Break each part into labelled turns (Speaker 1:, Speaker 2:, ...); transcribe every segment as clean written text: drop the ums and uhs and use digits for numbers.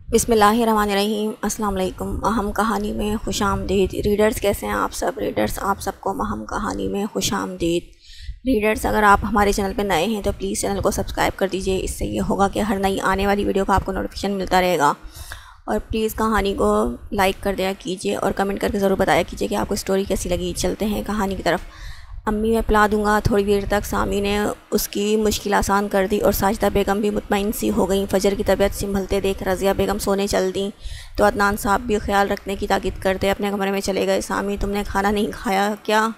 Speaker 1: बिस्मिल्लाहिर्रहमानिर्रहीम। अस्सलाम वालेकुम। अहम कहानी में खुशामदीद। रीडर्स कैसे हैं आप सब रीडर्स? आप सबको अहम कहानी में खुशामदीद। रीडर्स, अगर आप हमारे चैनल पर नए हैं तो प्लीज़ चैनल को सब्सक्राइब कर दीजिए। इससे ये होगा कि हर नई आने वाली वीडियो का आपको नोटिफिकेशन मिलता रहेगा। और प्लीज़ कहानी को लाइक कर दिया कीजिए और कमेंट करके ज़रूर बताया कीजिए कि आपको स्टोरी कैसी लगी। चलते हैं कहानी की तरफ। अम्मी मैं पिला दूँगा। थोड़ी देर तक सामी ने उसकी मुश्किल आसान कर दी और साजिदा बेगम भी मुतमईन सी हो गई। फजर की तबीयत संभलते देख रज़िया बेगम सोने चल दी तो अदनान साहब भी ख्याल रखने की ताकीद करते अपने कमरे में चले गए। सामी, तुमने खाना नहीं खाया क्या?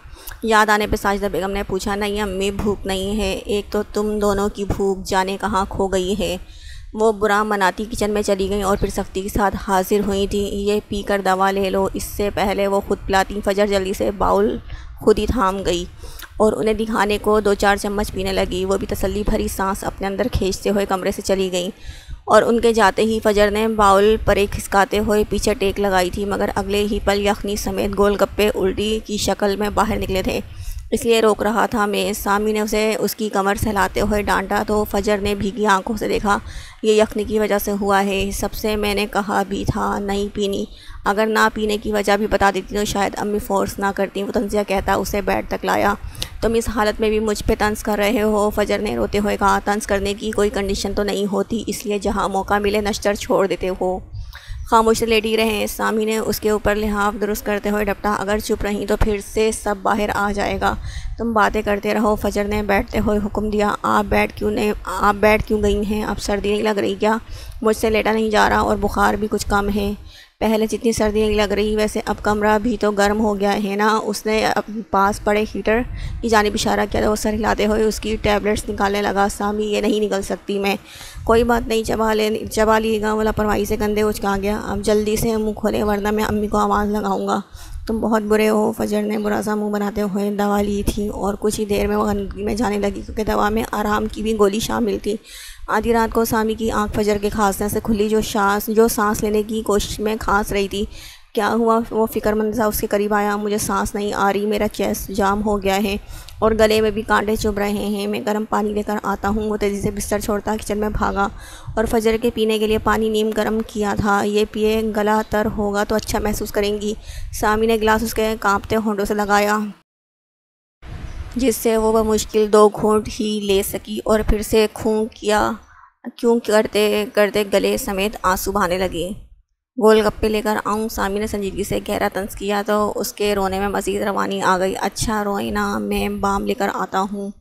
Speaker 1: याद आने पर साजिदा बेगम ने पूछा। नहीं अम्मी, भूख नहीं है। एक तो तुम दोनों की भूख जाने कहाँ खो गई है। वो बुरा मनाती किचन में चली गई और फिर सख्ती के साथ हाजिर हुई थी। ये पीकर दवा ले लो। इससे पहले वो खुद पिलाती। फजर जल्दी से बाउल खुद ही थाम गई और उन्हें दिखाने को 2-4 चम्मच पीने लगी। वो भी तसल्ली भरी सांस अपने अंदर खींचते हुए कमरे से चली गई और उनके जाते ही फजर ने बाउल परे खिसकाते हुए पीछे टेक लगाई थी, मगर अगले ही पल यखनी समेत गोलगप्पे उल्टी की शक्ल में बाहर निकले थे, इसलिए रोक रहा था मैं। सामी ने उसे उसकी कमर सहलाते हुए डांटा तो फजर ने भीगी आंखों से देखा। ये यखनी की वजह से हुआ है। सबसे मैंने कहा भी था नहीं पीनी। अगर ना पीने की वजह भी बता देती तो शायद अम्मी फ़ोर्स ना करती। वो तंजिया कहता उसे बेड तक लाया। तुम इस हालत में भी मुझ पे तंज कर रहे हो? फजर ने रोते हुए कहा। तंज करने की कोई कंडीशन तो नहीं होती, इसलिए जहाँ मौका मिले नश्तर छोड़ देते हो। खामोश से लेटी रहे। सामी ने उसके ऊपर लिहाफ दुरुस्त करते हुए डपटा। अगर चुप रही तो फिर से सब बाहर आ जाएगा। तुम बातें करते रहो। फजर ने बैठते हुए हुक्म दिया। आप बैठ क्यों गई हैं? अब सर्दी नहीं लग रही क्या? मुझसे लेटा नहीं जा रहा और बुखार भी कुछ कम है। पहले जितनी सर्दी नहीं लग रही वैसे अब कमरा भी तो गर्म हो गया है ना। उसने अब पास पड़े हीटर की जानिब इशारा किया तो वो सर हिलाते हुए उसकी टैबलेट्स निकालने लगा। सामी, ये नहीं निकल सकती मैं। कोई बात नहीं, चबा लिएगा। वो लापरवाही से कंधे उचका गया। अब जल्दी से मुँह खोले वरना मैं अम्मी को आवाज़ लगाऊंगा। तुम बहुत बुरे हो। फजर ने बुरा सा मुँह बनाते हुए दवा ली थी और कुछ ही देर में वो गंदगी में जाने लगी क्योंकि दवा में आराम की भी गोली शामिल थी। आधी रात को सामी की आंख फजर के खांसने से खुली। जो सांस लेने की कोशिश में खांस रही थी। क्या हुआ? वो फ़िक्रमंद सा उसके करीब आया। मुझे सांस नहीं आ रही, मेरा चेस्ट जाम हो गया है और गले में भी कांटे चुभ रहे हैं। मैं गर्म पानी लेकर आता हूँ। वो तेज़ी से बिस्तर छोड़ता किचन में भागा और फजर के पीने के लिए पानी नीम गर्म किया था। ये पिए, गला तर होगा तो अच्छा महसूस करेंगी। सामी ने गिलास उसके कांपते होंठों से लगाया जिससे वो मुश्किल 2 घूंट ही ले सकी और फिर से क्यों करते करते गले समेत आंसू बहाने लगे। गोलगप्पे लेकर आऊँ? सामी ने संजीदगी से गहरा तंज किया तो उसके रोने में मज़ीद रवानी आ गई। अच्छा रोए ना, मैं बाम लेकर आता हूँ।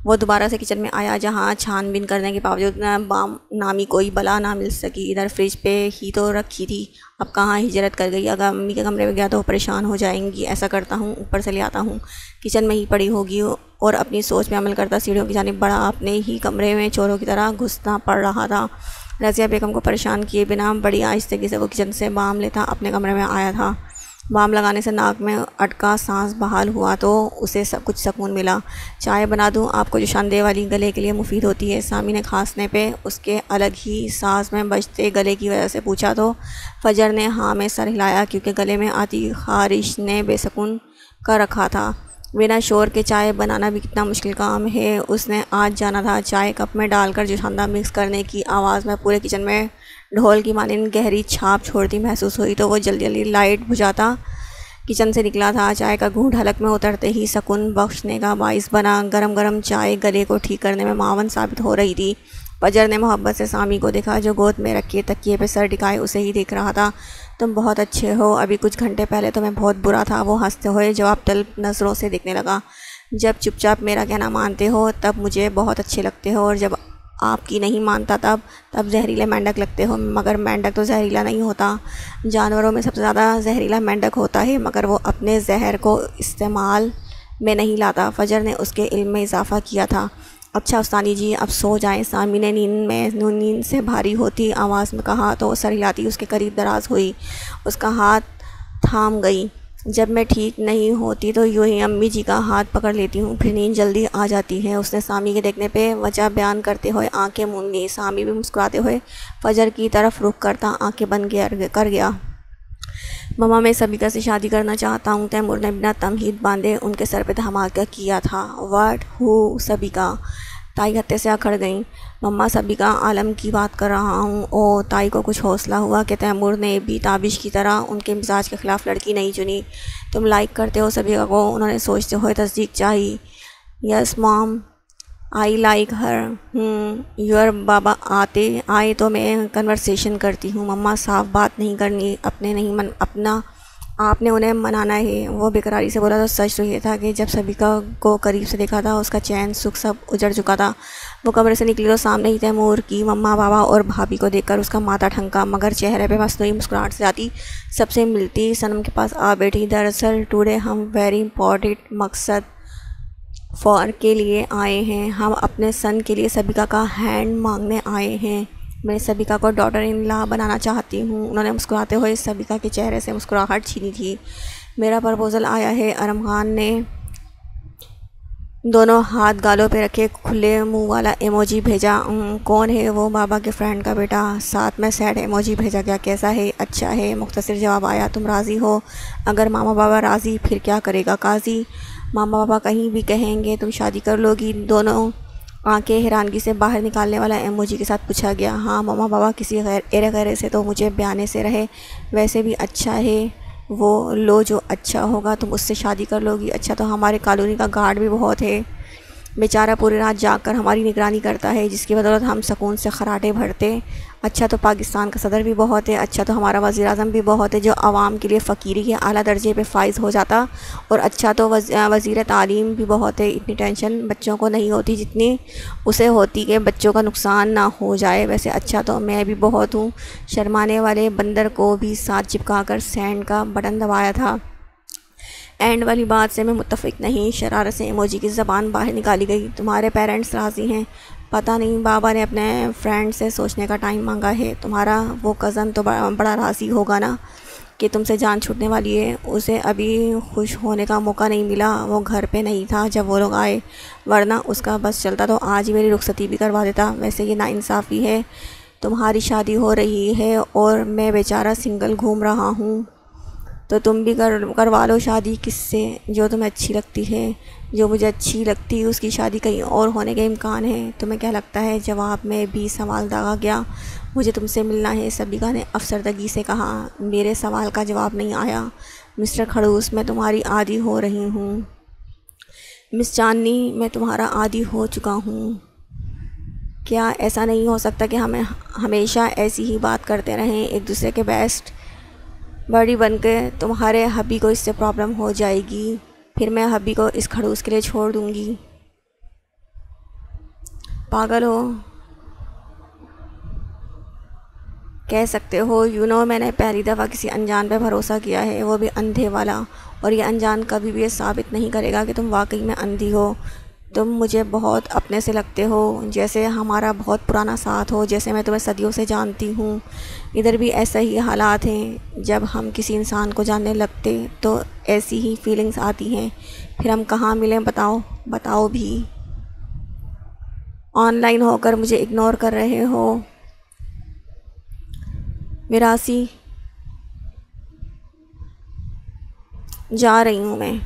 Speaker 1: वो दोबारा से किचन में आया जहाँ छानबीन करने के बावजूद बाम नामी कोई बला ना मिल सकी। इधर फ्रिज पे ही तो रखी थी, अब कहाँ हिजरत कर गई। अगर अम्मी के कमरे में गया तो परेशान हो जाएंगी। ऐसा करता हूँ, ऊपर से ले आता हूँ। किचन में ही पड़ी होगी और अपनी सोच में अमल करता सीढ़ियों की जानिब बढ़ा। अपने ही कमरे में चोरों की तरह घुसना पड़ रहा था। रज़िया बेगम को परेशान किए बिना बड़ी आहिस्तगी से वो किचन से बाम लेता अपने कमरे में आया था। बाम लगाने से नाक में अटका सांस बहाल हुआ तो उसे कुछ सुकून मिला। चाय बना दूं आपको? जो शानदेह वाली गले के लिए मुफीद होती है। सामी ने खांसने पे उसके अलग ही सांस में बजते गले की वजह से पूछा तो फजर ने हाँ में सर हिलाया क्योंकि गले में आती खारिश ने बेसुकून कर रखा था। बिना शोर के चाय बनाना भी कितना मुश्किल काम है। उसने आज जाना था। चाय कप में डालकर जो शानदार मिक्स करने की आवाज़ में पूरे किचन में ढोल की मानिंद गहरी छाप छोड़ती महसूस हुई तो वो जल्दी जल्दी लाइट बुझाता किचन से निकला था। चाय का घूंट हलक में उतरते ही सुकून बख्शने का बाइस बना। गरम गरम चाय गले को ठीक करने में मावन साबित हो रही थी। फजर ने मोहब्बत से सामी को देखा जो गोद में रखे तकिए पे सर टिकाए उसे ही देख रहा था। तुम बहुत अच्छे हो। अभी कुछ घंटे पहले तो मैं बहुत बुरा था। वो हंसते हुए जवाब तलब नज़रों से देखने लगा। जब चुपचाप मेरा कहना मानते हो तब मुझे बहुत अच्छे लगते हो और जब आपकी नहीं मानता तब जहरीला मेंढक लगते हो। मगर मेंढक तो जहरीला नहीं होता। जानवरों में सबसे ज़्यादा जहरीला मेंढक होता है, मगर वो अपने जहर को इस्तेमाल में नहीं लाता। फजर ने उसके इल्म में इजाफ़ा किया था। अच्छा उस्तानी जी, अब सो जाएं। सामी ने नींद से भारी होती आवाज़ में कहा तो सर हिलाती उसके करीब दराज हुई। उसका हाथ थाम गई। जब मैं ठीक नहीं होती तो यूँ ही अम्मी जी का हाथ पकड़ लेती हूँ, फिर नींद जल्दी आ जाती है। उसने सामी के देखने पे वजह बयान करते हुए आंखें मूंद ली। सामी भी मुस्कुराते हुए फजर की तरफ रुख करता आंखें बंद कर गया। ममा, मैं सबिका से शादी करना चाहता हूँ। तैमूर ने बिना तमहीद बांधे उनके सर पे धमाका किया था। व्हाट? हु? सबिका? ताई हत्ते से अखड़ गई। मम्मा सबिका आलम की बात कर रहा हूँ। ओ ताई को कुछ हौसला हुआ कि तैमूर ने भी ताबिश की तरह उनके मिजाज के ख़िलाफ़ लड़की नहीं चुनी। तुम लाइक करते हो सबिका को, उन्होंने सोचते हुए तस्दीक चाही। Yes mom, I like her. Your बाबा आते आए तो मैं कन्वर्सेशन करती हूँ। मम्मा साफ बात नहीं करनी, अपना आपने उन्हें मनाना है। वो बेकरारी से बोला तो सच तो ये था कि जब सबिका को करीब से देखा था उसका चैन सुख सब उजड़ चुका था। वो कमरे से निकली तो सामने ही तैमूर की मम्मा पापा और भाभी को देखकर उसका माथा ठनका, मगर चेहरे पे मसनूई मुस्कुराहट से जाती सबसे मिलती सनम के पास आ बैठी। दरअसल टुडे हम वेरी इंपॉर्टेंट मकसद फॉर के लिए आए हैं। हम अपने सन के लिए सबिका का हैंड मांगने आए हैं। मैं सबिका को डॉटर इन लॉ बनाना चाहती हूँ। उन्होंने मुस्कुराते हुए सबिका के चेहरे से मुस्कुराहट छीनी थी। मेरा प्रपोज़ल आया है। अरम खान ने दोनों हाथ गालों पे रखे खुले मुंह वाला इमोजी भेजा। कौन है वो? बाबा के फ्रेंड का बेटा। साथ में सैड इमोजी भेजा गया। कैसा है? अच्छा है, मुख्तसर जवाब आया। तुम राज़ी हो? अगर मामा बाबा राज़ी फिर क्या करेगा काजी? मामा बाबा कहीं भी कहेंगे तुम शादी कर लोगी? दोनों आंखें हैरानगी से बाहर निकालने वाला इमोजी के साथ पूछा गया। हाँ मामा बाबा किसी गैर से तो मुझे बयाने से रहे। वैसे भी अच्छा है वो, लो जो अच्छा होगा तुम उससे शादी कर लोगी। अच्छा तो हमारे कॉलोनी का गार्ड भी बहुत है, बेचारा पूरी रात जागकर हमारी निगरानी करता है, जिसकी बदौलत हम सुकून से खराटे भरते। अच्छा तो पाकिस्तान का सदर भी बहुत है। अच्छा तो हमारा वज़ीर आज़म भी बहुत है जो आवाम के लिए फ़कीरी के आला दर्जे पे फाइज़ हो जाता। और अच्छा तो वज़ीर तालीम भी बहुत है। इतनी टेंशन बच्चों को नहीं होती जितनी उसे होती कि बच्चों का नुकसान ना हो जाए। वैसे अच्छा तो मैं भी बहुत हूँ। शर्माने वाले बंदर को भी साथ चिपका कर सेंड का बटन दबाया था। एंड वाली बात से मैं मुत्तफ़िक नहीं। शरारत से इमोजी की ज़बान बाहर निकाली गई। तुम्हारे पेरेंट्स राज़ी हैं? पता नहीं, बाबा ने अपने फ्रेंड से सोचने का टाइम मांगा है। तुम्हारा वो कज़न तो बड़ा राज़ी होगा ना कि तुमसे जान छूटने वाली है। उसे अभी खुश होने का मौका नहीं मिला। वो घर पे नहीं था जब वो लोग आए, वरना उसका बस चलता तो आज ही मेरी रुखसती भी करवा देता। वैसे ये नाइंसाफ़ी है, तुम्हारी शादी हो रही है और मैं बेचारा सिंगल घूम रहा हूँ। तो तुम भी करवा लो शादी किससे जो तुम्हें अच्छी लगती है। जो मुझे अच्छी लगती है उसकी शादी कहीं और होने के इम्कान है। तुम्हें क्या लगता है? जवाब में भी सवाल दागा गया। मुझे तुमसे मिलना है, सबिका ने अफसरदगी से कहा। मेरे सवाल का जवाब नहीं आया। मिस्टर खड़ूस, मैं तुम्हारी आदी हो रही हूँ। मिस चांदनी, मैं तुम्हारा आदी हो चुका हूँ। क्या ऐसा नहीं हो सकता कि हमें हमेशा ऐसी ही बात करते रहें, एक दूसरे के बेस्ट बड़ी बन के? तुम्हारे हबी को इससे प्रॉब्लम हो जाएगी, फिर मैं हबी को इस खड़ूस के लिए छोड़ दूँगी। पागल हो? कह सकते हो। मैंने पहली दफ़ा किसी अनजान पे भरोसा किया है, वो भी अंधे वाला। और ये अनजान कभी भी ये साबित नहीं करेगा कि तुम वाकई में अंधी हो। तुम मुझे बहुत अपने से लगते हो, जैसे हमारा बहुत पुराना साथ हो, जैसे मैं तुम्हें सदियों से जानती हूँ। इधर भी ऐसा ही हालात हैं। जब हम किसी इंसान को जानने लगते तो ऐसी ही फीलिंग्स आती हैं। फिर हम कहाँ मिलें बताओ भी। ऑनलाइन होकर मुझे इग्नोर कर रहे हो। मिरासी, जा रही हूँ मैं,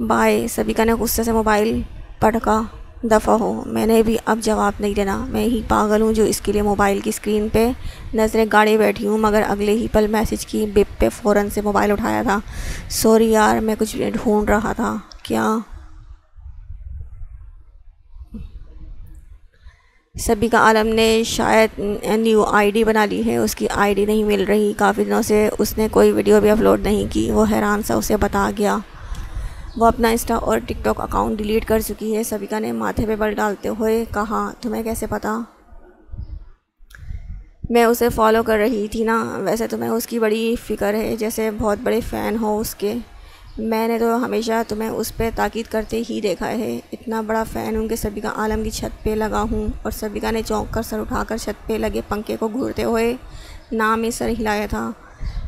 Speaker 1: बाय। सबिका ने गुस्से से मोबाइल पटका। दफ़ा हो, मैंने भी अब जवाब नहीं देना। मैं ही पागल हूँ जो इसके लिए मोबाइल की स्क्रीन पे नज़रें गाड़े बैठी हूँ, मगर अगले ही पल मैसेज की बिप पे फ़ौरन से मोबाइल उठाया था। सॉरी यार, मैं कुछ ढूंढ रहा था। क्या? सबिका आलम ने शायद न्यू आईडी बना ली है। उसकी आईडी नहीं मिल रही। काफ़ी दिनों से उसने कोई वीडियो भी अपलोड नहीं की। वो हैरान सा उसे बता गया। वो अपना इंस्टा और टिकटॉक अकाउंट डिलीट कर चुकी है। सबिका ने माथे पे बल डालते हुए कहा। तुम्हें कैसे पता? मैं उसे फॉलो कर रही थी ना। वैसे तुम्हें उसकी बड़ी फ़िक्र है, जैसे बहुत बड़े फ़ैन हो उसके। मैंने तो हमेशा तुम्हें उस पर ताकीद करते ही देखा है। इतना बड़ा फ़ैन हूँ कि सबिका आलम की छत पे लगा हूँ। और सबिका ने चौंक कर सर उठाकर छत पे लगे पंखे को घूरते हुए नाम में सर हिलाया था।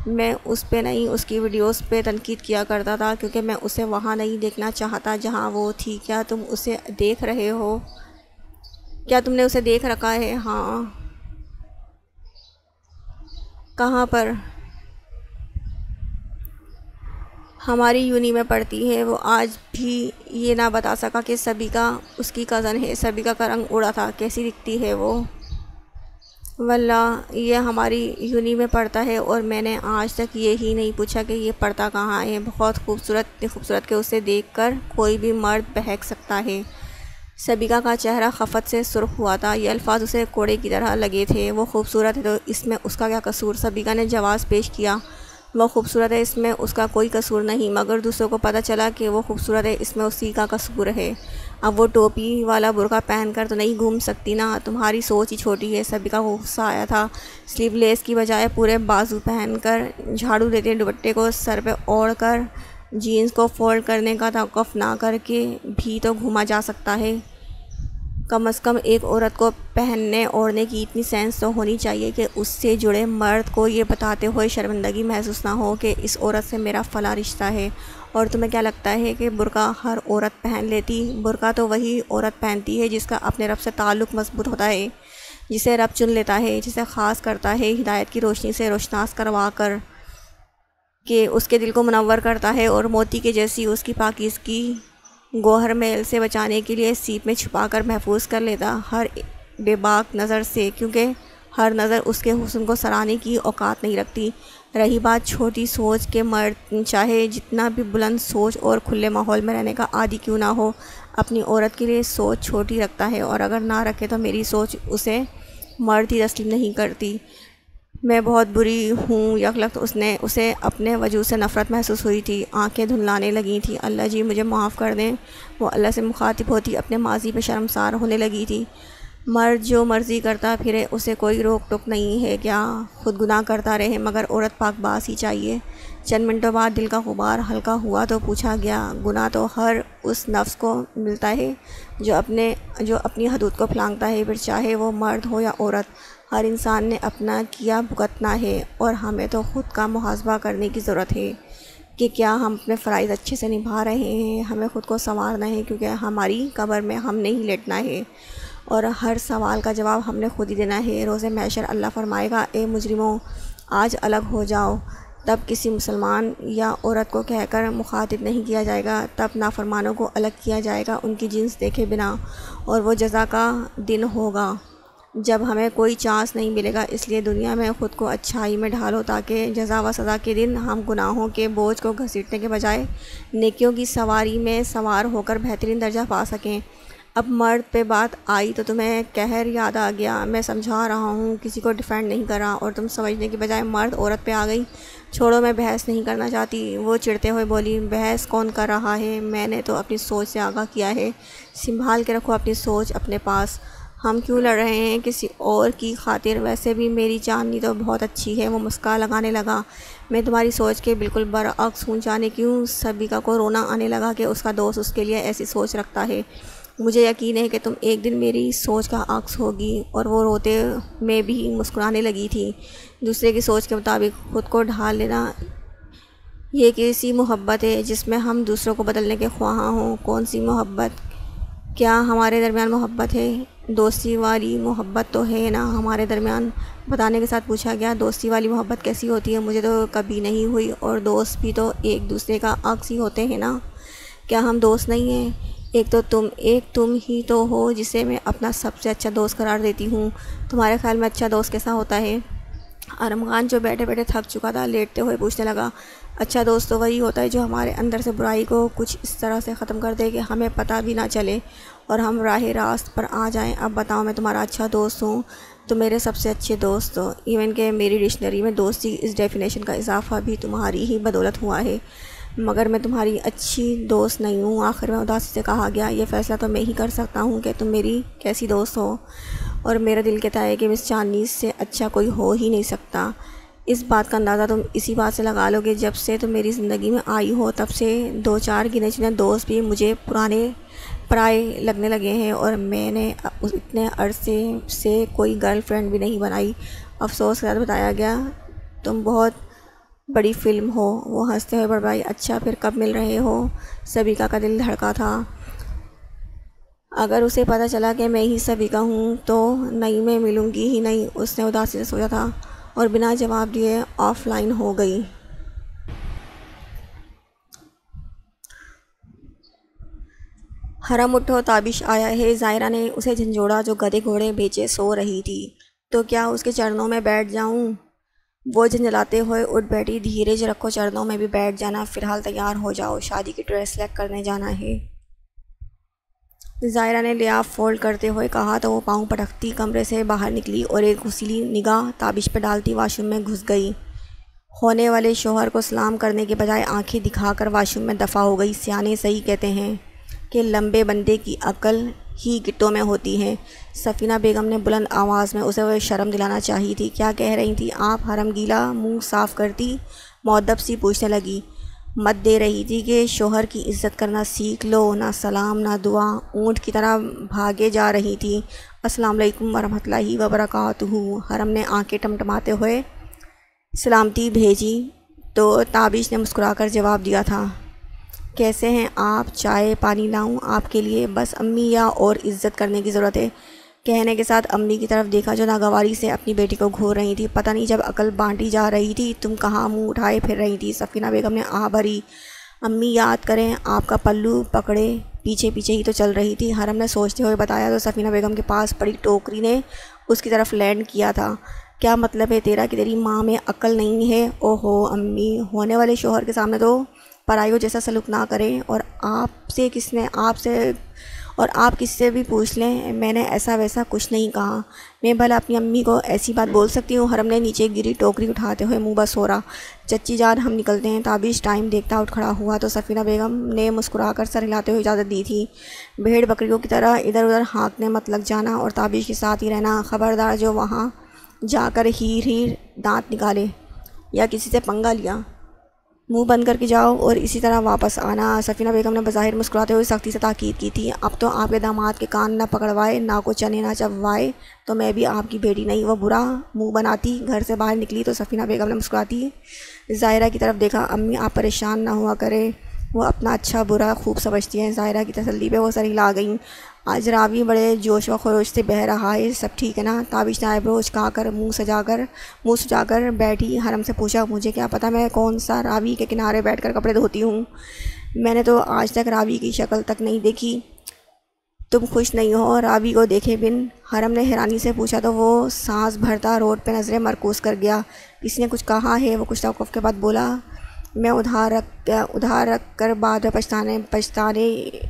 Speaker 1: मैं उस पे नहीं, उसकी वीडियोस पे तनकीद किया करता था, क्योंकि मैं उसे वहाँ नहीं देखना चाहता जहाँ वो थी। क्या तुम उसे देख रहे हो? क्या तुमने उसे देख रखा है? हाँ। कहाँ पर? हमारी यूनी में पढ़ती है, वो आज भी ये ना बता सका कि सबिका उसकी कज़न है। सबिका का रंग उड़ा था, कैसी दिखती है वो। वल्लाह ये हमारी यूनी में पढ़ता है और मैंने आज तक ये ही नहीं पूछा कि ये पढ़ता कहाँ है। बहुत खूबसूरत, इतनी खूबसूरत कि उसे देखकर कोई भी मर्द बहक सकता है। सबिका का चेहरा खफत से सुर्ख हुआ था। ये अल्फाज उसे कोड़े की तरह लगे थे। वो खूबसूरत है तो इसमें उसका क्या कसूर। सबिका ने जवाब पेश किया, वो खूबसूरत है, इसमें उसका कोई कसूर नहीं, मगर दूसरों को पता चला कि वो खूबसूरत है, इसमें उसी का कसूर है। अब वो टोपी वाला बुर्का पहन कर तो नहीं घूम सकती ना, तुम्हारी सोच ही छोटी है। सबिका को गुस्सा आया था। स्लीवलेस की बजाय पूरे बाजू पहनकर, झाड़ू देते दुपट्टे को सर पे ओढ़ कर, जीन्स को फोल्ड करने का तवक़्फ़ ना करके भी तो घूमा जा सकता है। कम से कम एक औरत को पहनने ओढ़ने की इतनी सेंस तो होनी चाहिए कि उससे जुड़े मर्द को ये बताते हुए शर्मिंदगी महसूस ना हो कि इस औरत से मेरा फ़ला रिश्ता है। और तुम्हें क्या लगता है कि बुर्का हर औरत पहन लेती? बुर्का तो वही औरत पहनती है जिसका अपने रब से ताल्लुक़ मजबूत होता है, जिसे रब चुन लेता है, जिसे ख़ास करता है हिदायत की रोशनी से रोशनास करवा कर कि उसके दिल को मुनव्वर करता है और मोती के जैसी उसकी पाकीज़गी गोहर मेल से बचाने के लिए सीप में छुपाकर महफूज कर लेता हर बेबाक नज़र से, क्योंकि हर नज़र उसके हुस्न को सराहने की औकात नहीं रखती। रही बात छोटी सोच के मर्द चाहे जितना भी बुलंद सोच और खुले माहौल में रहने का आदी क्यों ना हो, अपनी औरत के लिए सोच छोटी रखता है, और अगर ना रखे तो मेरी सोच उसे मर्द ही तस्लीम नहीं करती। मैं बहुत बुरी हूँ यकलख्त उसने उसे अपने वजूद से नफ़रत महसूस हुई थी। आंखें धुंधलाने लगी थी। अल्लाह जी मुझे माफ़ कर दें। वो अल्लाह से मुखातिब होती अपने माजी पे शर्मसार होने लगी थी। मर्द जो मर्ज़ी करता फिरे, उसे कोई रोक टोक नहीं है क्या, खुद गुनाह करता रहे, मगर औरत पाकबाज ही चाहिए। चंद मिनटों बाद दिल का गुबार हल्का हुआ तो पूछा गया, गुनाह तो हर उस नफ्स को मिलता है जो अपनी हदूद को फलांगता है, फिर चाहे वो मर्द हो या औरत। हर इंसान ने अपना किया भुगतना है और हमें तो ख़ुद का मुहासबा करने की ज़रूरत है कि क्या हम अपने फ़राइज़ अच्छे से निभा रहे हैं। हमें ख़ुद को संवारना है, क्योंकि हमारी कब्र में हमने ही लेटना है और हर सवाल का जवाब हमने खुद ही देना है। रोज़े महशर अल्लाह फरमाएगा, ए मुजरिमों, आज अलग हो जाओ। तब किसी मुसलमान या औरत को कहकर मुखातिब नहीं किया जाएगा, तब नाफरमानों को अलग किया जाएगा उनकी जिन्स देखे बिना, और वो जज़ा का दिन होगा जब हमें कोई चांस नहीं मिलेगा। इसलिए दुनिया में ख़ुद को अच्छाई में ढालो, ताकि जज़ा व सज़ा के दिन हम गुनाहों के बोझ को घसीटने के बजाय नेकियों की सवारी में सवार होकर बेहतरीन दर्जा पा सकें। अब मर्द पे बात आई तो तुम्हें कहर याद आ गया। मैं समझा रहा हूँ, किसी को डिफेंड नहीं कर रहा, और तुम समझने की बजाय मर्द औरत पे आ गई। छोड़ो, मैं बहस नहीं करना चाहती। वो चिढ़ते हुए बोली, बहस कौन कर रहा है, मैंने तो अपनी सोच से आगाह किया है। संभाल के रखो अपनी सोच अपने पास। हम क्यों लड़ रहे हैं किसी और की खातिर? वैसे भी मेरी चांदनी तो बहुत अच्छी है। वो मुस्कान लगाने लगा। मैं तुम्हारी सोच के बिल्कुल बरअक्स हूँ। जाने क्यों सबिका को रोना आने लगा कि उसका दोस्त उसके लिए ऐसी सोच रखता है। मुझे यकीन है कि तुम एक दिन मेरी सोच का अक्स होगी। और वो रोते में भी मुस्कुराने लगी थी। दूसरे की सोच के मुताबिक ख़ुद को ढाल लेना, ये कैसी मोहब्बत है जिसमें हम दूसरों को बदलने के ख्वाह हों? कौन सी मोहब्बत? क्या हमारे दरमियान मोहब्बत है? दोस्ती वाली मोहब्बत तो है ना हमारे दरमियान? बताने के साथ पूछा गया, दोस्ती वाली मोहब्बत कैसी होती है? मुझे तो कभी नहीं हुई, और दोस्त भी तो एक दूसरे का अक्स ही होते हैं ना। क्या हम दोस्त नहीं हैं? एक तुम ही तो हो जिसे मैं अपना सबसे अच्छा दोस्त करार देती हूँ। तुम्हारे ख्याल में अच्छा दोस्त कैसा होता है? आरम खान जो बैठे बैठे थक चुका था, लेटते हुए पूछने लगा, अच्छा दोस्त तो वही होता है जो हमारे अंदर से बुराई को कुछ इस तरह से ख़त्म कर दे कि हमें पता भी ना चले और हम राह रास्त पर आ जाएं। अब बताओ, मैं तुम्हारा अच्छा दोस्त हूँ तो मेरे सबसे अच्छे दोस्त हो। इवन के मेरी डिक्शनरी में दोस्ती इस डेफिनेशन का इजाफा भी तुम्हारी ही बदौलत हुआ है, मगर मैं तुम्हारी अच्छी दोस्त नहीं हूँ। आखिर में उदासी से कहा गया, ये फ़ैसला तो मैं ही कर सकता हूँ कि तुम मेरी कैसी दोस्त हो, और मेरा दिल कहता है कि मिस चांदनी से अच्छा कोई हो ही नहीं सकता। इस बात का अंदाज़ा तुम इसी बात से लगा लोगे, जब से तुम मेरी ज़िंदगी में आई हो तब से 2-4 गिने चुने दोस्त भी मुझे पुराने पराए लगने लगे हैं, और मैंने इतने अरसे से कोई गर्लफ्रेंड भी नहीं बनाई। अफसोस के साथ बताया गया, तुम बहुत बड़ी फ़िल्म हो। वो हंसते हुए बड़बड़ाई, अच्छा फिर कब मिल रहे हो? सबिका का दिल धड़का था। अगर उसे पता चला कि मैं ही सबिका हूँ तो नहीं, मैं मिलूँगी ही नहीं। उसने उदासी से सोचा था और बिना जवाब दिए ऑफलाइन हो गई। हरम उठो, ताबिश आया है। ज़ाहिरा ने उसे झंझोड़ा जो गधे घोड़े बेचे सो रही थी। तो क्या उसके चरणों में बैठ जाऊं? वो झंझलाते हुए उठ बैठी। धीरज रखो, चरणों में भी बैठ जाना। फ़िलहाल तैयार हो जाओ, शादी की ड्रेस सेलेक्ट करने जाना है। ज़ाहिरा ने लिहाफ फोल्ड करते हुए कहा तो वो पाँव पटकती कमरे से बाहर निकली और एक घुसीली निगाह ताबिश पर डालती वॉशरूम में घुस गई। होने वाले शोहर को सलाम करने के बजाय आंखें दिखाकर वॉशरूम में दफ़ा हो गई। सियाने सही कहते हैं कि लंबे बंदे की अक्ल ही गिट्टों में होती है। सफ़ीना बेगम ने बुलंद आवाज़ में उसे वह शर्म दिलाना चाहिए थी। क्या कह रही थी आप? हरम गीला मुंह साफ़ करती मुअद्दब सी पूछने लगी। मत दे रही थी कि शोहर की इज़्ज़त करना सीख लो। ना सलाम ना दुआ, ऊँट की तरह भागे जा रही थी। अस्सलाम वालेकुम वरहमतुल्लाहि वबरकातुहू। हरम ने आंखें टमटमाते हुए सलामती भेजी तो ताबिश ने मुस्कुराकर जवाब दिया था, कैसे हैं आप? चाय पानी लाऊं आपके लिए? बस अम्मी, या और इज़्ज़त करने की ज़रूरत है? कहने के साथ अम्मी की तरफ देखा जो नागवारी से अपनी बेटी को घूर रही थी। पता नहीं जब अकल बांटी जा रही थी तुम कहाँ मुंह उठाए फिर रही थी? सफ़ीना बेगम ने आह भरी। अम्मी याद करें, आपका पल्लू पकड़े पीछे पीछे ही तो चल रही थी। हरम ने सोचते हुए बताया तो सफ़ीना बेगम के पास पड़ी टोकरी ने उसकी तरफ लैंड किया था। क्या मतलब है तेरा कि तेरी माँ में अक्ल नहीं है? ओहो अम्मी, होने वाले शोहर के सामने तो पराइयों जैसा सलूक ना करें। और आप किससे भी पूछ लें, मैंने ऐसा वैसा कुछ नहीं कहा। मैं भला अपनी अम्मी को ऐसी बात बोल सकती हूँ? हरम ने नीचे गिरी टोकरी उठाते हुए मुँह बस हो रहा। चच्ची जान हम निकलते हैं। ताबिश टाइम देखता उठ खड़ा हुआ तो सफ़ीना बेगम ने मुस्कुराकर सर हिलाते हुए इजाज़त दी थी। भेड़ बकरियों की तरह इधर उधर हाँकने मत लग जाना और ताबिश के साथ ही रहना। ख़बरदार जो वहाँ जाकर हीर दांत निकाले या किसी से पंगा लिया, मुंह बंद करके जाओ और इसी तरह वापस आना। सफ़ीना बेगम ने बज़ाहिर मुस्कुराते हुए सख्ती से ताकीद की थी। अब तो आपके दामाद के कान न पकड़वाए, ना को चने ना चबवाए तो मैं भी आपकी बेटी नहीं। वो बुरा मुंह बनाती घर से बाहर निकली तो सफ़ीना बेगम ने मुस्कुराती ज़ाहिरा की तरफ देखा। अम्मी आप परेशान ना हुआ करें, वो अपना अच्छा बुरा खूब समझती हैं। ज़ाहिरा की तसल्ली पे वो सर हिला गई। आज रावी बड़े जोश व खरोश से बह रहा है, सब ठीक है ना? ताबिश ने आईब्रोज उचकाकर मुँह सजाकर बैठी। हरम से पूछा, मुझे क्या पता मैं कौन सा रावी के किनारे बैठकर कपड़े धोती हूँ? मैंने तो आज तक रावी की शक्ल तक नहीं देखी। तुम खुश नहीं हो रावी को देखे बिन? हरम ने हैरानी से पूछा तो वो सांस भरता रोड पे नज़रें मरकूज़ कर गया। किसी ने कुछ कहा है? वो कुछ तवक़्क़ुफ़ के बाद बोला, मैं उधार रख कर बाद में पछताने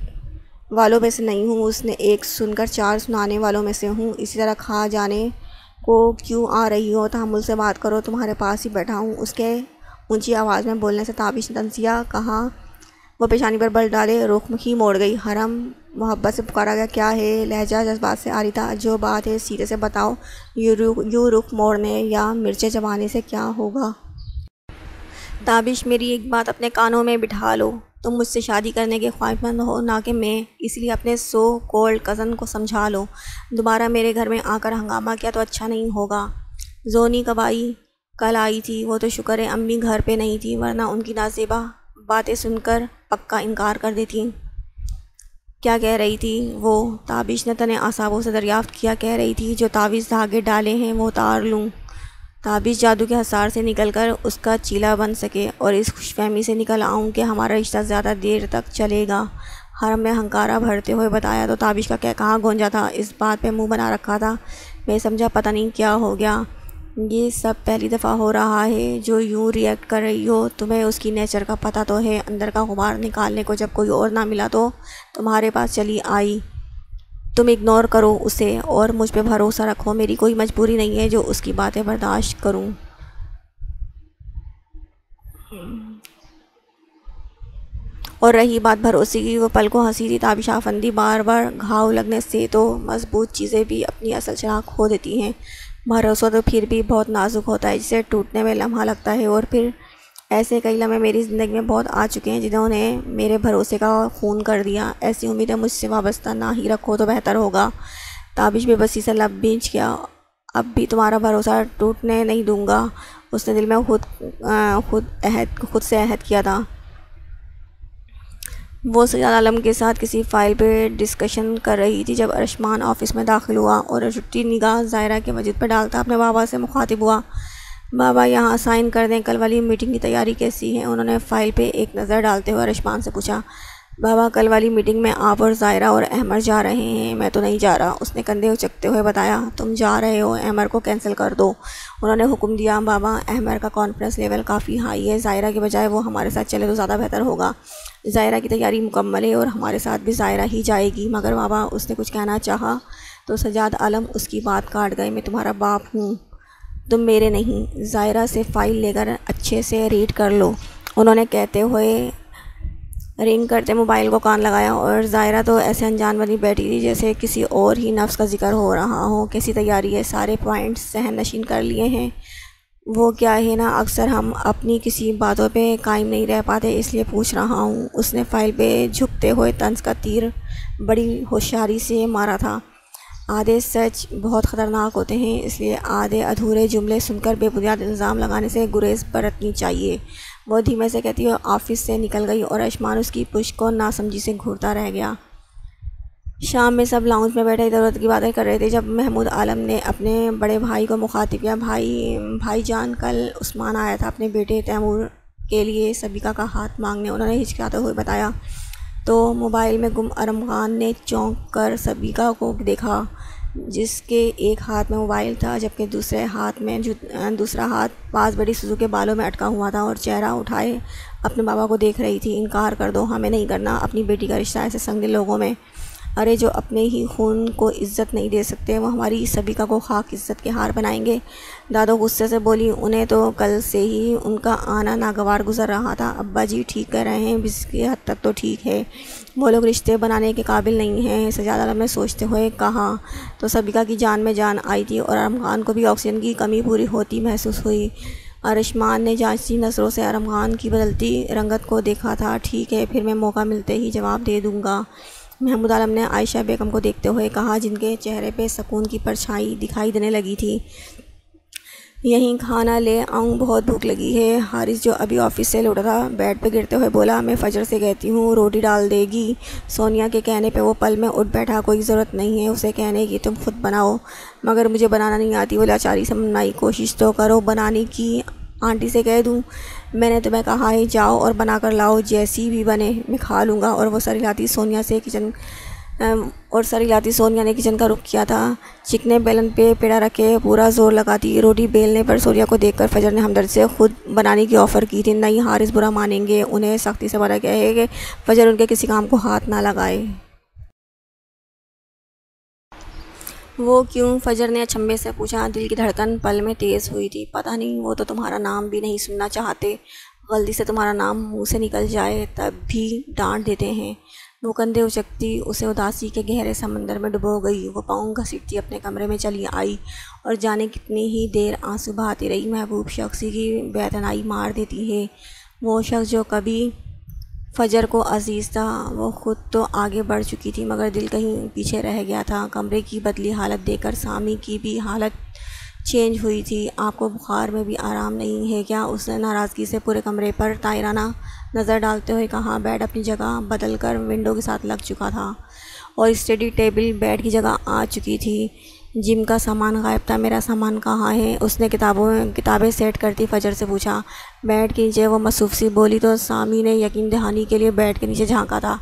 Speaker 1: वालों में से नहीं हूँ। उसने एक सुनकर चार सुनाने वालों में से हूँ। इसी तरह खा जाने को क्यों आ रही हो? तहम्मुल से बात करो, तुम्हारे पास ही बैठा हूँ। उसके ऊंची आवाज़ में बोलने से ताबिश ने तंसिया कहा। वो पेशानी पर बल डाले रुख ही मोड़ गई। हरम मोहब्बत से पुकारा गया, क्या है? लहजा जज्बात से आ रही था। जो बात है सीधे से बताओ, यूँ रुख मोड़ने या मिर्चें चबाने से क्या होगा? ताबिश मेरी एक बात अपने कानों में बिठा लो, तुम मुझसे शादी करने के ख्वाहिशमंद हो ना कि मैं, इसलिए अपने सो कोल्ड कज़न को समझा लो। दोबारा मेरे घर में आकर हंगामा किया तो अच्छा नहीं होगा। जोनी कब आई? कल आई थी। वो तो शुक्र है अम्मी घर पे नहीं थी, वरना उनकी नाज़ेबा बातें सुनकर पक्का इनकार कर देती। क्या कह रही थी वो? ताबिश ने तने आसाबों से दरियाफ़्त किया। कह रही थी जो तावीज़ धागे डाले हैं वो उतार लूँ, ताबिश जादू के हसार से निकलकर उसका चीला बन सके और इस खुशफहमी से निकल आऊँ कि हमारा रिश्ता ज़्यादा देर तक चलेगा। हरम ने हंकारा भरते हुए बताया तो ताबिश का क्या कहाँ गूंजा था। इस बात पे मुंह बना रखा था। मैं समझा पता नहीं क्या हो गया। ये सब पहली दफ़ा हो रहा है जो यूँ रिएक्ट कर रही हो। तुम्हें उसकी नेचर का पता तो है। अंदर का गुबार निकालने को जब कोई और ना मिला तो तुम्हारे पास चली आई। तुम इग्नोर करो उसे और मुझ पे भरोसा रखो। मेरी कोई मजबूरी नहीं है जो उसकी बातें बर्दाश्त करूं। और रही बात भरोसे की, वो पल को हंसी थी। ताबिश आफंदी बार बार घाव लगने से तो मजबूत चीज़ें भी अपनी असल शनाख्त खो देती हैं। भरोसा तो फिर भी बहुत नाजुक होता है, जिसे टूटने में लम्हा लगता है। और फिर ऐसे कई लम्हे मेरी ज़िंदगी में बहुत आ चुके हैं जिन्होंने मेरे भरोसे का खून कर दिया। ऐसी उम्मीदें मुझसे वाबस्ता ना ही रखो तो बेहतर होगा। ताबिश बेबसी से लब बींच गया। अब भी तुम्हारा भरोसा टूटने नहीं दूंगा। उसने दिल में खुद से अहद किया था। वो सैयद आलम के साथ किसी फ़ाइल पे डिस्कशन कर रही थी जब अरशमान ऑफिस में दाखिल हुआ और छुट्टी निगाह ज़ाहिरा के वजूद पर डालता अपने बाबा से मुखातिब हुआ। बाबा यहाँ साइन कर दें, कल वाली मीटिंग की तैयारी कैसी है? उन्होंने फ़ाइल पे एक नज़र डालते हुए अरशमान से पूछा। बाबा कल वाली मीटिंग में आप और ज़ायरा और अहमर जा रहे हैं, मैं तो नहीं जा रहा, उसने कंधे उचकते हुए बताया। तुम जा रहे हो, अहमर को कैंसिल कर दो, उन्होंने हुक्म दिया। बाबा अहमर का कॉन्फिडेंस लेवल काफ़ी हाई है, ज़ायरा के बजाय वो हमारे साथ चले तो ज़्यादा बेहतर होगा। ज़ायरा की तैयारी मुकम्मल है और हमारे साथ भी ज़ायरा ही जाएगी। मगर बाबा, उसने कुछ कहना चाहा तो सजाद आलम उसकी बात काट गए। मैं तुम्हारा बाप हूँ, तुम मेरे नहीं। ज़ायरा से फ़ाइल लेकर अच्छे से रीड कर लो, उन्होंने कहते हुए रिंग करते मोबाइल को कान लगाया। और ज़ायरा तो ऐसे अनजान बनी बैठी थी जैसे किसी और ही नफ्स का जिक्र हो रहा हो। कैसी तैयारी है, सारे पॉइंट्स सहन नशीन कर लिए हैं? वो क्या है ना, अक्सर हम अपनी किसी बातों पे कायम नहीं रह पाते, इसलिए पूछ रहा हूँ। उसने फ़ाइल पे झुकते हुए तंज का तीर बड़ी होशियारी से मारा था। आधे सच बहुत ख़तरनाक होते हैं, इसलिए आधे अधूरे जुमले सुनकर बेबुनियाद इल्ज़ाम लगाने से गुरेज बरतनी चाहिए। वो धीमे से कहती हुई ऑफिस से निकल गई और आयुष्मान उसकी पुश्त को नासमझी से घूरता रह गया। शाम में सब लाउंज में बैठे इधर उधर की बातें कर रहे थे जब महमूद आलम ने अपने बड़े भाई को मुखातिब किया। भाईजान, कल उस्मान आया था अपने बेटे तैमूर के लिए सबीका का हाथ मांगने, उन्होंने हिचकिचाते हुए बताया। तो मोबाइल में गुम अरम खान ने चौंक कर सबीका को देखा, जिसके एक हाथ में मोबाइल था जबकि दूसरा हाथ पास बड़ी सुजू के बालों में अटका हुआ था और चेहरा उठाए अपने बाबा को देख रही थी। इनकार कर दो, हमें नहीं करना अपनी बेटी का रिश्ता ऐसे संगीन लोगों में। अरे, जो अपने ही खून को इज़्ज़त नहीं दे सकते वो हमारी सबीका को खाक इज़्ज़त के हार बनाएंगे। दादो गुस्से से बोली, उन्हें तो कल से ही उनका आना नागवार गुजर रहा था। अब्बा जी ठीक कर रहे हैं, किसी हद तक तो ठीक है, वो लोग रिश्ते बनाने के काबिल नहीं हैं, सजाद आलम ने सोचते हुए कहा। तो सबीका की जान में जान आई थी और आरम खान को भी ऑक्सीजन की कमी पूरी होती महसूस हुई। आयुष्मान ने जांचती नज़रों से आरम खान की बदलती रंगत को देखा था। ठीक है, फिर मैं मौका मिलते ही जवाब दे दूँगा, महमूद आलम ने आयशा बेगम को देखते हुए कहा, जिनके चेहरे पे सुकून की परछाई दिखाई देने लगी थी। यहीं खाना ले आऊँ, बहुत भूख लगी है। हारिस, जो अभी ऑफिस से लौटा था, बेड पे गिरते हुए बोला, मैं फजर से कहती हूँ रोटी डाल देगी। सोनिया के कहने पे वो पल में उठ बैठा। कोई ज़रूरत नहीं है उसे कहने की, तुम खुद बनाओ। मगर मुझे बनाना नहीं आती, वो लाचारी से मनाई। कोशिश तो करो बनाने की, आंटी से कह दूँ? मैंने तुम्हें कहा है जाओ और बना कर लाओ, जैसी भी बने मैं खा लूँगा। और सरी लाती सोनिया ने किचन का रुख किया था। चिकने बेलन पे पेड़ा रखे पूरा जोर लगाती रोटी बेलने पर सोनिया को देखकर फजर ने हमदर्द से खुद बनाने की ऑफ़र की थी। नहीं, हारिस बुरा मानेंगे, उन्हें सख्ती से मना किया है कि फजर उनके किसी काम को हाथ ना लगाए। वो क्यों? फजर ने अचंभे से पूछा। दिल की धड़कन पल में तेज़ हुई थी। पता नहीं, वो तो तुम्हारा नाम भी नहीं सुनना चाहते, गलती से तुम्हारा नाम मुंह से निकल जाए तब भी डांट देते हैं। वो कंधे उचकती उसे उदासी के गहरे समंदर में डुबो गई। वो पाँव घसीटती अपने कमरे में चली आई और जाने कितनी ही देर आंसू बहाती रही। महबूब शख्स की बेतनाई मार देती है। वो शख्स जो कभी फजर को अजीज़ था, वो ख़ुद तो आगे बढ़ चुकी थी मगर दिल कहीं पीछे रह गया था। कमरे की बदली हालत देखकर सामी की भी हालत चेंज हुई थी। आपको बुखार में भी आराम नहीं है क्या? उसने नाराज़गी से पूरे कमरे पर तायराना नज़र डालते हुए कहा। बेड अपनी जगह बदल कर विंडो के साथ लग चुका था और स्टडी टेबल बेड की जगह आ चुकी थी। जिम का सामान गायब था। मेरा सामान कहाँ है? उसने किताबें सेट करती फजर से पूछा। बेड के नीचे, वो मसूफ़ सी बोली। तो सामी ने यकीन दहानी के लिए बेड के नीचे झांका था।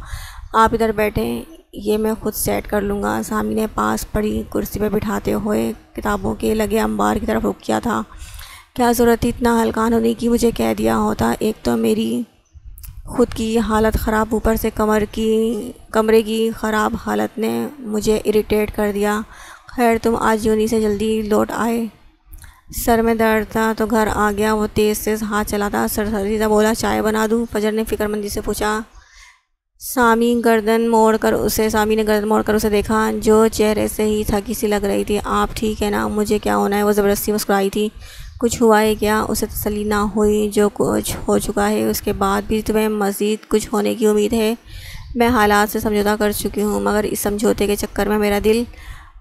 Speaker 1: आप इधर बैठें, ये मैं खुद सेट कर लूँगा। सामी ने पास पड़ी कुर्सी पर बिठाते हुए किताबों के लगे अंबार की तरफ रुख किया था। क्या ज़रूरत थी इतना हल्कान होने की? मुझे कह दिया होता। एक तो मेरी खुद की हालत ख़राब, ऊपर से कमरे की ख़राब हालत ने मुझे इरिटेट कर दिया। खैर, तुम आज यूनी से जल्दी लौट आए। सर में दर्द था तो घर आ गया। वो तेज़ हाथ चलाता सरसरीदा बोला, चाय बना दूँ? फजर ने फ़िक्रमंदी से पूछा। सामी ने गर्दन मोड़कर उसे देखा, जो चेहरे से ही थकी सी लग रही थी। आप ठीक है ना? मुझे क्या होना है? वो ज़बरदस्ती मुस्कुराई थी। कुछ हुआ है क्या? उसे तसल्ली ना हुई। जो कुछ हो चुका है उसके बाद भी तुम्हें मज़ीद कुछ होने की उम्मीद है? मैं हालात से समझौता कर चुकी हूँ मगर इस समझौते के चक्कर में मेरा दिल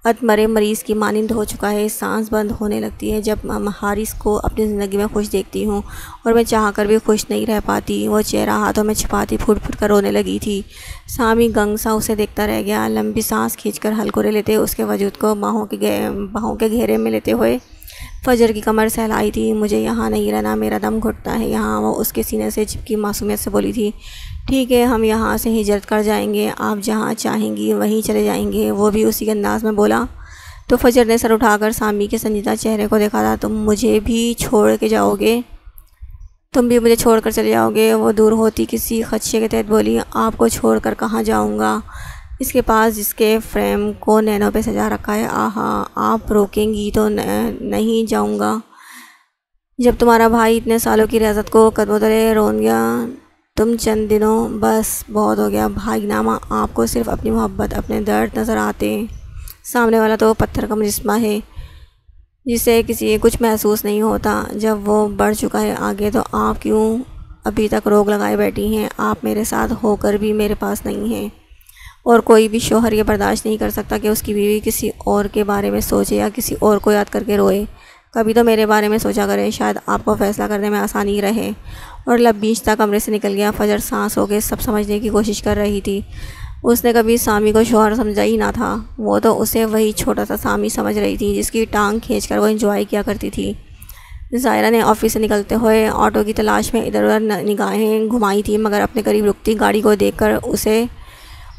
Speaker 1: अधमरे मरीज़ की मानिंद हो चुका है। सांस बंद होने लगती है जब हारिस को अपनी ज़िंदगी में खुश देखती हूँ और मैं चाह कर भी खुश नहीं रह पाती। वो चेहरा हाथों में छिपाती फुट फुट कर रोने लगी थी। सामी गंग सा उसे देखता रह गया। लंबी सांस खींचकर हल्कोरे लेते उसके वजूद को बाहों के घेरे में लेते हुए फजर की कमर सहलाई थी। मुझे यहाँ नहीं रहना, मेरा दम घुटता है यहाँ, वो उसके सीने से चिपकी मासूमियत से बोली थी। ठीक है, हम यहाँ से हिजरत कर जाएंगे, आप जहाँ चाहेंगी वहीं चले जाएंगे। वो भी उसी के अंदाज में बोला। तो फजर ने सर उठाकर सामी के संजीदा चेहरे को देखा था। तुम मुझे भी छोड़ के जाओगे? तुम भी मुझे छोड़कर चले जाओगे? वो दूर होती किसी खदशे के तहत बोली। आपको छोड़कर कहाँ जाऊँगा? इसके पास जिसके फ्रेम को नैनों पे सजा रखा है। आहा, आप रोकेंगी तो नहीं जाऊँगा। जब तुम्हारा भाई इतने सालों की रियासत को कदमों तले रोन गया, तुम चंद दिनों, बस बहुत हो गया। भाईनामा, आपको सिर्फ अपनी मोहब्बत, अपने दर्द नज़र आते हैं। सामने वाला तो पत्थर का मुजस्मा है जिसे किसी कुछ महसूस नहीं होता। जब वो बढ़ चुका है आगे, तो आप क्यों अभी तक रोक लगाए बैठी हैं? आप मेरे साथ होकर भी मेरे पास नहीं हैं। और कोई भी शौहर ये बर्दाश्त नहीं कर सकता कि उसकी बीवी किसी और के बारे में सोचे या किसी और को याद करके रोए। कभी तो मेरे बारे में सोचा करें, शायद आपको फ़ैसला करने में आसानी रहे। और लब बीचता कमरे से निकल गया। फजर सांस होके सब समझने की कोशिश कर रही थी। उसने कभी सामी को शौहर समझा ही ना था। वो तो उसे वही छोटा सा सामी समझ रही थी जिसकी टांग खींचकर वो एंजॉय किया करती थी। ज़ायरा ने ऑफिस से निकलते हुए ऑटो की तलाश में इधर उधर निगाहें घुमाई थी, मगर अपने करीब रुकती गाड़ी को देखकर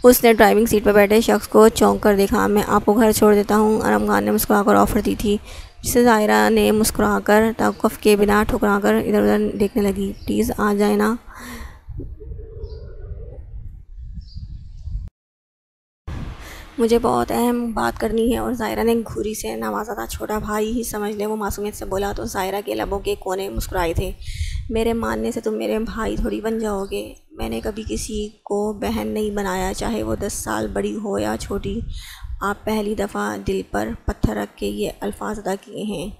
Speaker 1: उसने ड्राइविंग सीट पर बैठे शख्स को चौंक कर देखा। मैं आपको घर छोड़ देता हूँ, अरम खान ने मुस्कुराकर ऑफ़र दी थी, जिसे ज़ायरा ने मुस्कुराकर तवक़्क़ुफ़ के बिना ठुकराकर इधर उधर देखने लगी। प्लीज़ आ जाए ना। मुझे बहुत अहम बात करनी है। और ज़ायरा ने घूरी से नवाजा था। छोटा भाई ही समझ ले, वो मासूमियत से बोला। तो ज़ायरा के लबों के कोने मुस्कुराए थे। मेरे मानने से तुम मेरे भाई थोड़ी बन जाओगे। मैंने कभी किसी को बहन नहीं बनाया, चाहे वो 10 साल बड़ी हो या छोटी। आप पहली दफ़ा दिल पर पत्थर रख के ये अल्फाज अदा किए हैं,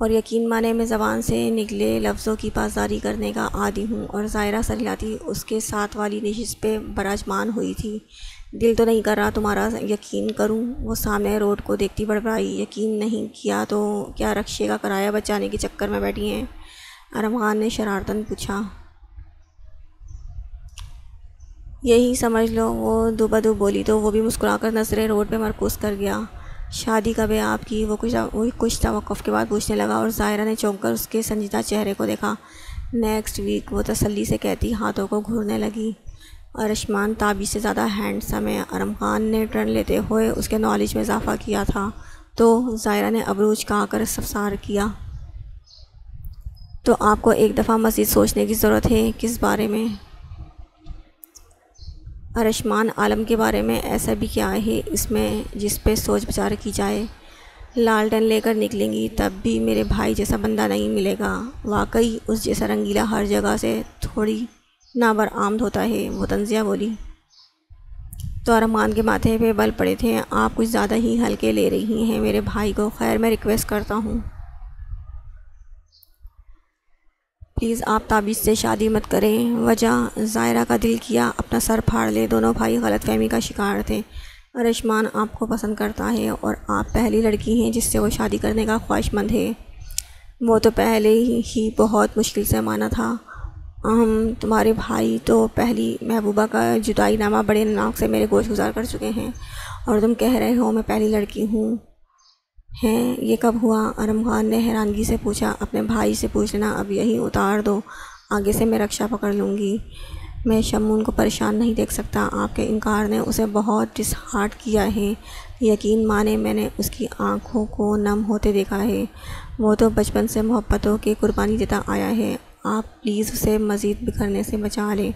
Speaker 1: और यकीन माने मैं ज़बान से निकले लफ्ज़ों की पासदारी करने का आदी हूँ। और ज़ायरा सर हिलाती उसके साथ वाली नशिस्त पे बराजमान हुई थी। दिल तो नहीं कर रहा तुम्हारा यकीन करूँ? वो सामने रोड को देखती बड़बड़ाई। यकीन नहीं किया तो क्या रक्शे का किराया बचाने के चक्कर में बैठी हैं? अरम खान ने शरारतन पूछा। यही समझ लो, वो दुबदु बोली। तो वो भी मुस्कुराकर नज़रें रोड पे मरकूज़ कर गया। शादी कब है आपकी? वो कुछ तवक़्क़ुफ़ के बाद पूछने लगा। और ज़ायरा ने चौंक कर उसके संजीदा चेहरे को देखा। नेक्स्ट वीक, वो तसल्ली से कहती हाथों को घूरने लगी। अरशमान ताबी से ज़्यादा हैंडसम है, अरम खान ने टर्न लेते हुए उसके नॉलेज में इजाफा किया था। तो ज़ायरा ने अबरूज कहाकर इस्तफ़सार किया। तो आपको एक दफ़ा मज़ीद सोचने की ज़रूरत है। किस बारे में? अरशमान आलम के बारे में। ऐसा भी क्या है इसमें जिस पे सोच विचार की जाए? लालटेन लेकर निकलेंगी तब भी मेरे भाई जैसा बंदा नहीं मिलेगा। वाकई उस जैसा रंगीला हर जगह से थोड़ी नाबरआमद होता है, वो तंज़िया बोली। तो अरमान के माथे पे बल पड़े थे। आप कुछ ज़्यादा ही हल्के ले रही हैं मेरे भाई को। खैर, मैं रिक्वेस्ट करता हूँ, प्लीज़ आप ताबीज़ से शादी मत करें। वजह? ज़ायरा का दिल किया अपना सर फाड़ ले। दोनों भाई गलतफहमी का शिकार थे। अरशमान आपको पसंद करता है और आप पहली लड़की हैं जिससे वो शादी करने का ख्वाहिशमंद है। वो तो पहले ही बहुत मुश्किल से माना था। हम तुम्हारे भाई तो पहली महबूबा का जुदाई नामा बड़े नाक से मेरे गोश गुजार कर चुके हैं, और तुम कह रहे हो मैं पहली लड़की हूँ। हैं, ये कब हुआ? अरम खान ने हैरानगी से पूछा। अपने भाई से पूछ लेना, अब यहीं उतार दो, आगे से मैं रक्षा पकड़ लूँगी। मैं शमून को परेशान नहीं देख सकता। आपके इनकार ने उसे बहुत डिसहार्ट किया है। यकीन माने मैंने उसकी आँखों को नम होते देखा है। वो तो बचपन से मोहब्बतों की कुर्बानी देता आया है। आप प्लीज़ उसे मज़ीद बिखरने से बचा लें।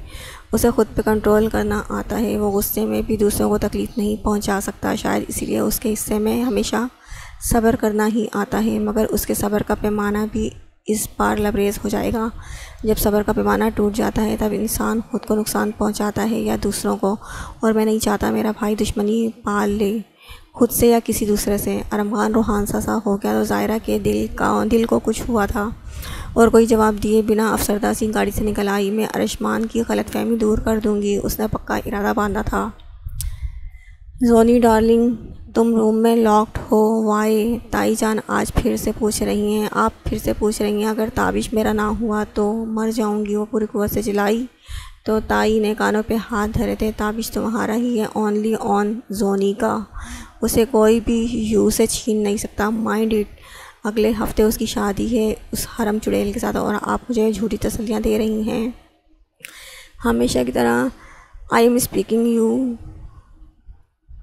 Speaker 1: उसे ख़ुद पे कंट्रोल करना आता है। वो गुस्से में भी दूसरों को तकलीफ़ नहीं पहुंचा सकता। शायद इसीलिए उसके हिस्से में हमेशा सब्र करना ही आता है। मगर उसके सब्र का पैमाना भी इस बार लबरेज़ हो जाएगा। जब सब्र का पैमाना टूट जाता है तब इंसान ख़ुद को नुकसान पहुंचाता है या दूसरों को। और मैं नहीं चाहता मेरा भाई दुश्मनी पाल ले, खुद से या किसी दूसरे से। अरम खान रूहान सा हो गया। तो ज़ायरा के दिल को कुछ हुआ था, और कोई जवाब दिए बिना अफसरदा सी गाड़ी से निकल आई। मैं अरशमान की गलतफहमी दूर कर दूँगी, उसने पक्का इरादा बांधा था। जोनी डार्लिंग, तुम रूम में लॉक्ड हो? वाई? ताई जान आज फिर से पूछ रही हैं। आप फिर से पूछ रही हैं? अगर ताबिश मेरा ना हुआ तो मर जाऊंगी, वो पूरी कुव्वत से चिल्लाई। तो ताई ने कानों पे हाथ धरे थे। ताबिश तुम्हारा ही है, ओनली ऑन जोनी का। उसे कोई भी यूँ से छीन नहीं सकता, माइंड इट। अगले हफ्ते उसकी शादी है उस हरम चुड़ैल के साथ, और आप मुझे झूठी तसल्लियाँ दे रही हैं। हमेशा की तरह I am speaking you.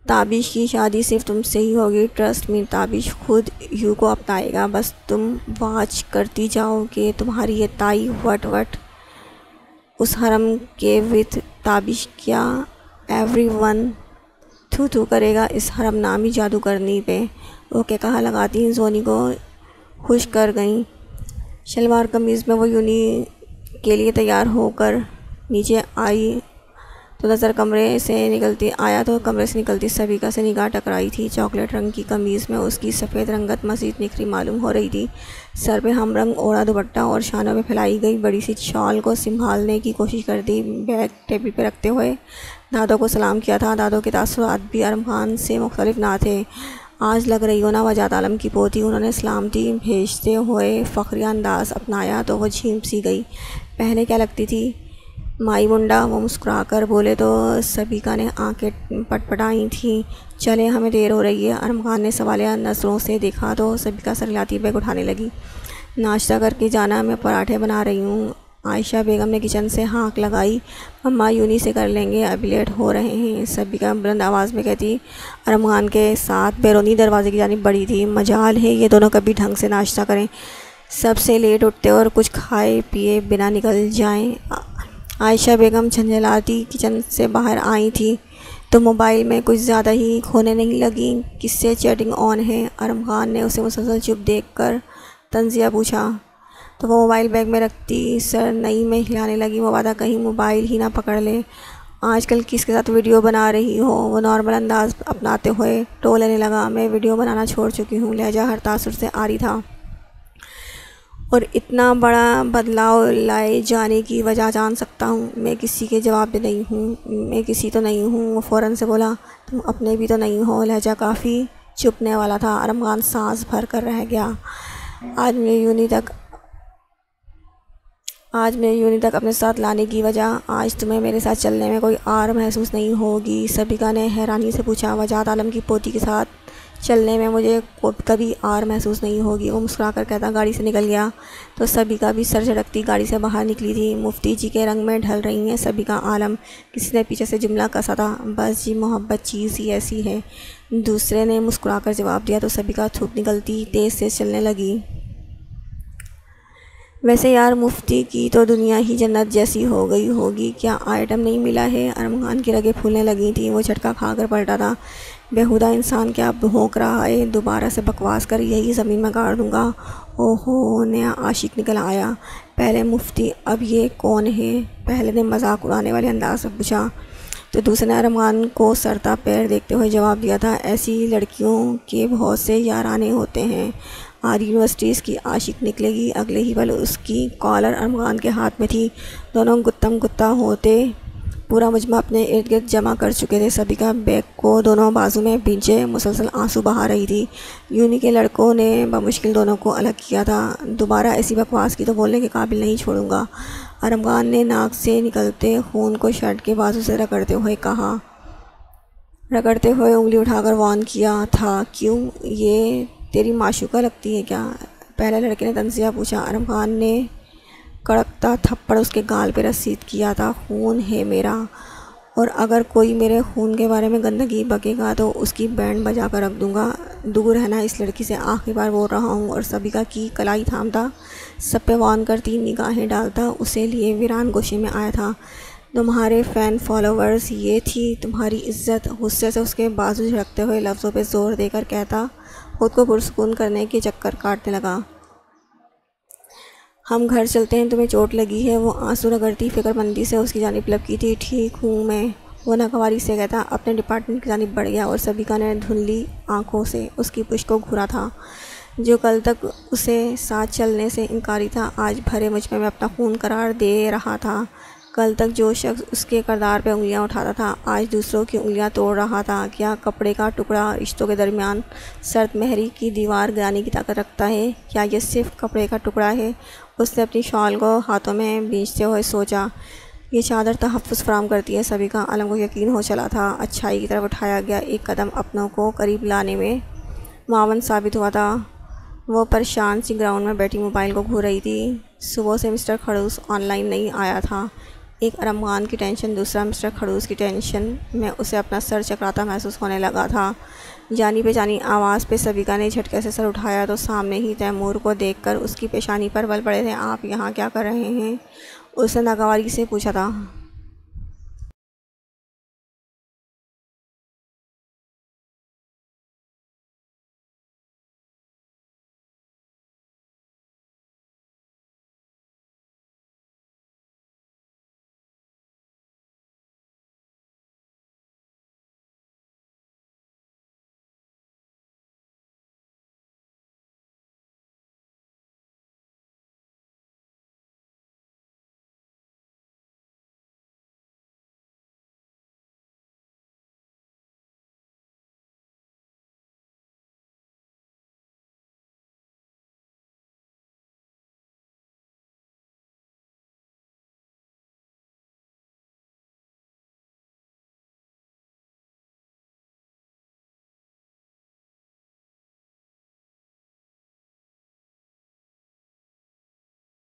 Speaker 1: Tabish की शादी सिर्फ तुमसे ही होगी, ट्रस्ट मी। ताबिश खुद यू को अपनाएगा, बस तुम वाच करती जाओ कि तुम्हारी ये ताई वट वट उस हरम के विथ ताबिश क्या एवरीवन थू थू करेगा इस हरम नामी जादूगरनी पे। ओके कहा लगाती जोनी को खुश कर गई। शलवार कमीज़ में वो यूनी के लिए तैयार होकर नीचे आई तो कमरे से निकलती सबिका से निगाह टकराई थी। चॉकलेट रंग की कमीज़ में उसकी सफ़ेद रंगत मज़ीद निखरी मालूम हो रही थी। सर पे हम रंग ओढ़ा दुपट्टा और शानों में फैलाई गई बड़ी सी शॉल को संभालने की कोशिश करती बैग टेबल पे रखते हुए दादों को सलाम किया था। दादों के तासुरात भी अरमान से मुख्तलिफ ना थे। आज लग रही हो ना वजात आलम की पोती। उन्होंने सलामती भेजते हुए फ़ख्रिया अंदाज़ अपनाया तो वो झीम सी गई। पहले क्या लगती थी माई मुंडा, वो मुस्कुराकर बोले तो सबिका ने आंखें पटपटाई थी। चले हमें देर हो रही है। अरमान ने सवालिया नज़रों से देखा तो सबिका सरलाती बैग उठाने लगी। नाश्ता करके जाना, मैं पराठे बना रही हूँ। आयशा बेगम ने किचन से हाँक लगाई। अम्मा यूनी से कर लेंगे, अभी लेट हो रहे हैं। सबिका बुलंद आवाज़ में कहती। अरमान के साथ बैरूनी दरवाजे की जानिब बढ़ी थी। मजाल है ये दोनों कभी ढंग से नाश्ता करें, सबसे लेट उठते और कुछ खाए पिए बिना निकल जाएं। आयशा बेगम झंझलाती किचन से बाहर आई थी तो मोबाइल में कुछ ज़्यादा ही खोने नहीं लगी। किससे चैटिंग ऑन है? अरमान ने उसे मुसलसल चुप देखकर तंजिया पूछा तो वो मोबाइल बैग में रखती सर नई में हिलाने लगी। मुबादा कहीं मोबाइल ही ना पकड़ ले। आजकल किसके साथ वीडियो बना रही हो? वो नॉर्मल अंदाज अपनाते हुए टोल लेने लगा। मैं वीडियो बनाना छोड़ चुकी हूँ। लहजा हर तासुर से आ रही था और इतना बड़ा बदलाव लाए जाने की वजह जान सकता हूँ। मैं किसी के जवाब में नहीं हूँ, मैं किसी तो नहीं हूँ। वो फ़ौरन से बोला तुम अपने भी तो नहीं हो। लहजा काफ़ी चुपने वाला था। अरमान सांस भर कर रह गया। आज मैं यूनी तक अपने साथ लाने की वजह, आज तुम्हें मेरे साथ चलने में कोई आर महसूस नहीं होगी? सबिका ने हैरानी से पूछा। वजात आलम की पोती के साथ चलने में मुझे कभी आर महसूस नहीं होगी, वो मुस्कुरा कर कहता गाड़ी से निकल गया। तो सबिका भी सर झटकती गाड़ी से बाहर निकली थी। मुफ्ती जी के रंग में ढल रही हैं सबिका आलम। किसी ने पीछे से जुमला कसा था, बस जी मोहब्बत चीज़ ही ऐसी है। दूसरे ने मुस्कुरा कर जवाब दिया तो सबिका थूक निकलती तेज़ से चलने लगी। वैसे यार मुफ्ती की तो दुनिया ही जन्नत जैसी हो गई होगी, क्या आइटम नहीं मिला है? अरमान की रगें फूलने लगी थी। वो झटका खाकर पलटा था। बेहुदा इंसान क्या भौंक रहा है? दोबारा से बकवास कर यही ज़मीन में गाड़ दूँगा। ओहो, नया आशिक निकल आया। पहले मुफ्ती, अब ये कौन है? पहले ने मजाक उड़ाने वाले अंदाज से पूछा तो दूसरे ने अरमान को सरता पैर देखते हुए जवाब दिया था ऐसी लड़कियों के बहुत से याराने होते हैं। आज यूनिवर्सिटीज़ की आशिक निकलेगी। अगले ही पल उसकी कॉलर अरमान के हाथ में थी। दोनों गुत्तम गुत्ता होते पूरा मुजमा अपने इर्द गिर्द जमा कर चुके थे। सबिका बैग को दोनों बाजू में भींचे मुसलसल आंसू बहा रही थी। यूनी के लड़कों ने बमुश्किल दोनों को अलग किया था। दोबारा ऐसी बकवास की तो बोलने के काबिल नहीं छोड़ूंगा। अरमान ने नाक से निकलते खून को शर्ट के बाजू से रगड़ते हुए उंगली उठाकर वार्न किया था। क्यों, ये तेरी माशूका लगती है क्या? पहले लड़के ने तंजिया पूछा। अरमान ने कड़कता थप्पड़ उसके गाल पे रसीद किया था। खून है मेरा, और अगर कोई मेरे खून के बारे में गंदगी बकेगा तो उसकी बैंड बजा कर रख दूँगा। दूर रहना इस लड़की से, आखिरी बार बोल रहा हूँ। और सबिका की कलाई थामता सब पे वार्न करती निगाहें डालता उसे लिए वीरान गोशे में आया था। तुम्हारे फ़ैन फॉलोवर्स, ये थी तुम्हारी इज़्ज़त? गुस्से से उसके बाजू झड़कते हुए लफ्ज़ों पे ज़ोर देकर कहता खुद को पुरसुकून करने के चक्कर काटने लगा। हम घर चलते हैं, तुम्हें चोट लगी है? वो आंसू रगड़ती फिक्रमंदी से उसकी जानिब लपकी थी। ठीक हूँ मैं, वो नागवारी से कहता अपने डिपार्टमेंट की जानिब बढ़ गया। और सबिका ने धुंधली आंखों से उसकी पुश्त को घूरा था। जो कल तक उसे साथ चलने से इनकारी था, आज भरे मुझमें अपना खून करार दे रहा था। कल तक जो शख्स उसके किरदार पे उंगलियां उठाता था, आज दूसरों की उंगलियां तोड़ रहा था। क्या कपड़े का टुकड़ा रिश्तों के दरमियान सर्द महरी की दीवार गिराने की ताकत रखता है? क्या ये सिर्फ कपड़े का टुकड़ा है? उसने अपनी शॉल को हाथों में भींचते हुए सोचा, ये चादर तहफ़्फ़ुज़ फराहम करती है। सबिका आलम को यकीन हो चला था अच्छाई की तरफ उठाया गया एक कदम अपनों को करीब लाने में मुआवन साबित हुआ था। वो परेशान सी ग्राउंड में बैठी मोबाइल को घूर रही थी। सुबह से मिस्टर खड़ूस ऑनलाइन नहीं आया था। एक अरमान की टेंशन, दूसरा मिस्टर खड़ूस की टेंशन में उसे अपना सर चकराता महसूस होने लगा था। जानी बेजानी आवाज़ पे सबिका ने झटके से सर उठाया तो सामने ही तैमूर को देखकर उसकी पेशानी पर बल पड़े थे। आप यहाँ क्या कर रहे हैं? उसने नागवारी से पूछा था।